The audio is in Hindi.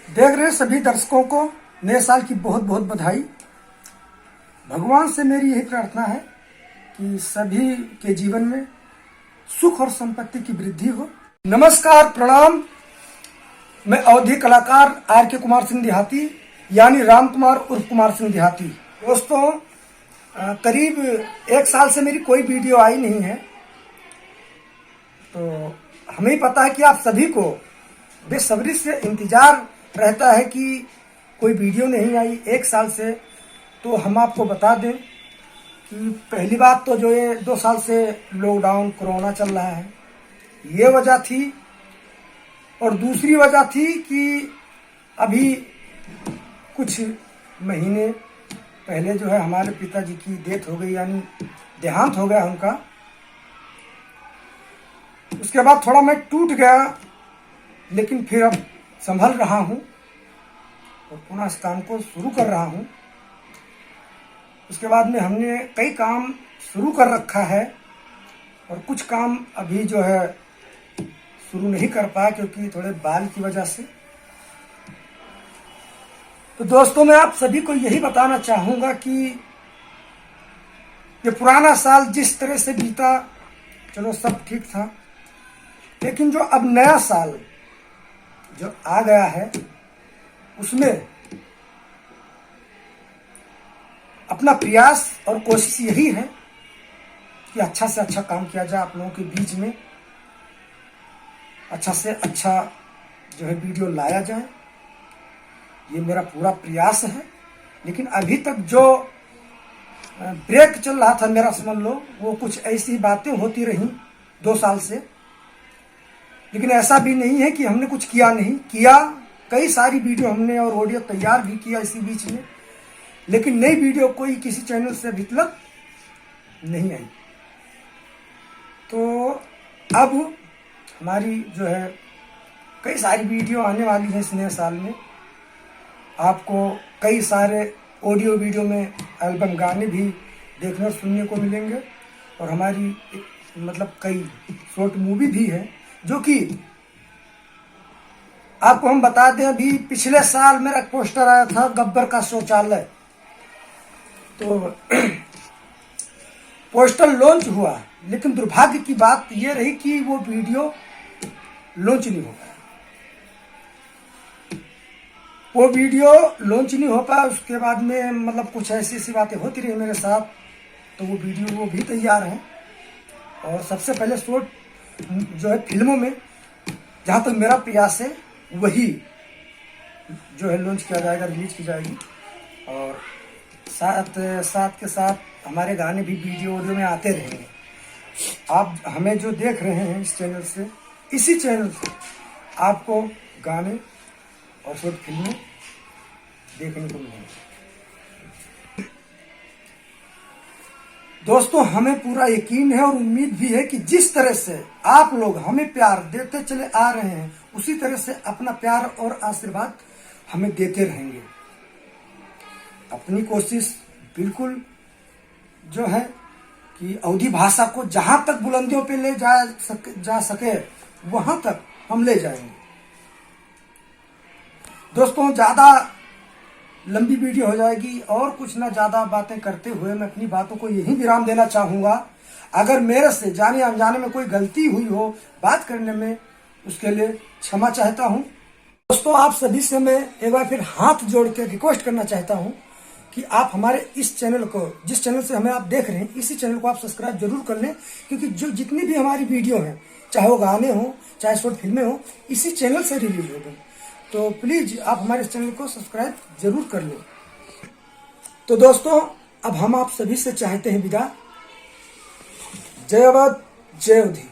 देख रहे सभी दर्शकों को नए साल की बहुत बहुत बधाई। भगवान से मेरी यही प्रार्थना है कि सभी के जीवन में सुख और संपत्ति की वृद्धि हो। नमस्कार, प्रणाम। मैं अवधी कलाकार आर के कुमार सिंह देहाती यानी राम कुमार उर्फ कुमार सिंह देहाती। दोस्तों, करीब 1 साल से मेरी कोई वीडियो आई नहीं है, तो हमें पता है कि आप सभी को बेसब्री से इंतजार रहता है कि कोई वीडियो नहीं आई 1 साल से। तो हम आपको बता दें कि पहली बात तो जो ये 2 साल से लॉकडाउन कोरोना चल रहा है, ये वजह थी। और दूसरी वजह थी कि अभी कुछ महीने पहले जो है हमारे पिताजी की डेथ हो गई, यानी देहांत हो गया उनका। उसके बाद थोड़ा मैं टूट गया, लेकिन फिर अब संभल रहा हूँ और पुनः इस काम को शुरू कर रहा हूँ। उसके बाद में हमने कई काम शुरू कर रखा है और कुछ काम अभी जो है शुरू नहीं कर पाया क्योंकि थोड़े बाल की वजह से। तो दोस्तों, मैं आप सभी को यही बताना चाहूँगा कि ये पुराना साल जिस तरह से बीता, चलो सब ठीक था, लेकिन जो अब नया साल जो आ गया है उसमें अपना प्रयास और कोशिश यही है कि अच्छा से अच्छा काम किया जाए, आप लोगों के बीच में अच्छा से अच्छा जो है वीडियो लाया जाए। ये मेरा पूरा प्रयास है। लेकिन अभी तक जो ब्रेक चल रहा था मेरा, समझ लो, वो कुछ ऐसी बातें होती रहीं 2 साल से। लेकिन ऐसा भी नहीं है कि हमने कुछ किया नहीं किया। कई सारी वीडियो हमने और ऑडियो तैयार भी किया इसी बीच में, लेकिन नई वीडियो कोई किसी चैनल से अभी तक नहीं आई। तो अब हमारी जो है कई सारी वीडियो आने वाली है इस नए साल में। आपको कई सारे ऑडियो वीडियो में एल्बम गाने भी देखने और सुनने को मिलेंगे, और हमारी मतलब कई शॉर्ट मूवी भी है जो कि आपको हम बता दें। अभी पिछले साल मेरा पोस्टर आया था गब्बर का शौचालय, तो पोस्टर लॉन्च हुआ, लेकिन दुर्भाग्य की बात यह रही कि वो वीडियो लॉन्च नहीं हो पाया। वो वीडियो लॉन्च नहीं हो पाया। उसके बाद में मतलब कुछ ऐसी ऐसी बातें होती रही मेरे साथ, तो वो वीडियो वो भी तैयार है। और सबसे पहले शॉर्ट जो है फिल्मों में जहाँ तक मेरा प्रयास है वही जो है लॉन्च किया जाएगा, रिलीज की जाएगी। और साथ के साथ हमारे गाने भी वीडियो ऑडियो में आते रहेंगे। आप हमें जो देख रहे हैं इस चैनल से, इसी चैनल से आपको गाने और शॉर्ट फिल्में देखने को मिलेंगी। दोस्तों, हमें पूरा यकीन है और उम्मीद भी है कि जिस तरह से आप लोग हमें प्यार देते चले आ रहे हैं, उसी तरह से अपना प्यार और आशीर्वाद हमें देते रहेंगे। अपनी कोशिश बिल्कुल जो है कि अवधी भाषा को जहां तक बुलंदियों पे ले जा सके वहां तक हम ले जाएंगे। दोस्तों, ज्यादा लंबी वीडियो हो जाएगी और कुछ ना ज्यादा बातें करते हुए मैं अपनी बातों को यही विराम देना चाहूंगा। अगर मेरे से जाने अनजाने में कोई गलती हुई हो बात करने में, उसके लिए क्षमा चाहता हूं। दोस्तों, आप सभी से मैं एक बार फिर हाथ जोड़ के रिक्वेस्ट करना चाहता हूं कि आप हमारे इस चैनल को, जिस चैनल से हमें आप देख रहे हैं, इसी चैनल को आप सब्सक्राइब जरूर कर लें, क्योंकि जो जितनी भी हमारी वीडियो हैं, चाहे वो गाने हो चाहे शॉर्ट फिल्में हो, इसी चैनल से रिलीज होगी। तो प्लीज आप हमारे इस चैनल को सब्सक्राइब जरूर कर लें। तो दोस्तों, अब हम आप सभी से चाहते हैं विदा। जय अवध, जय अवधी।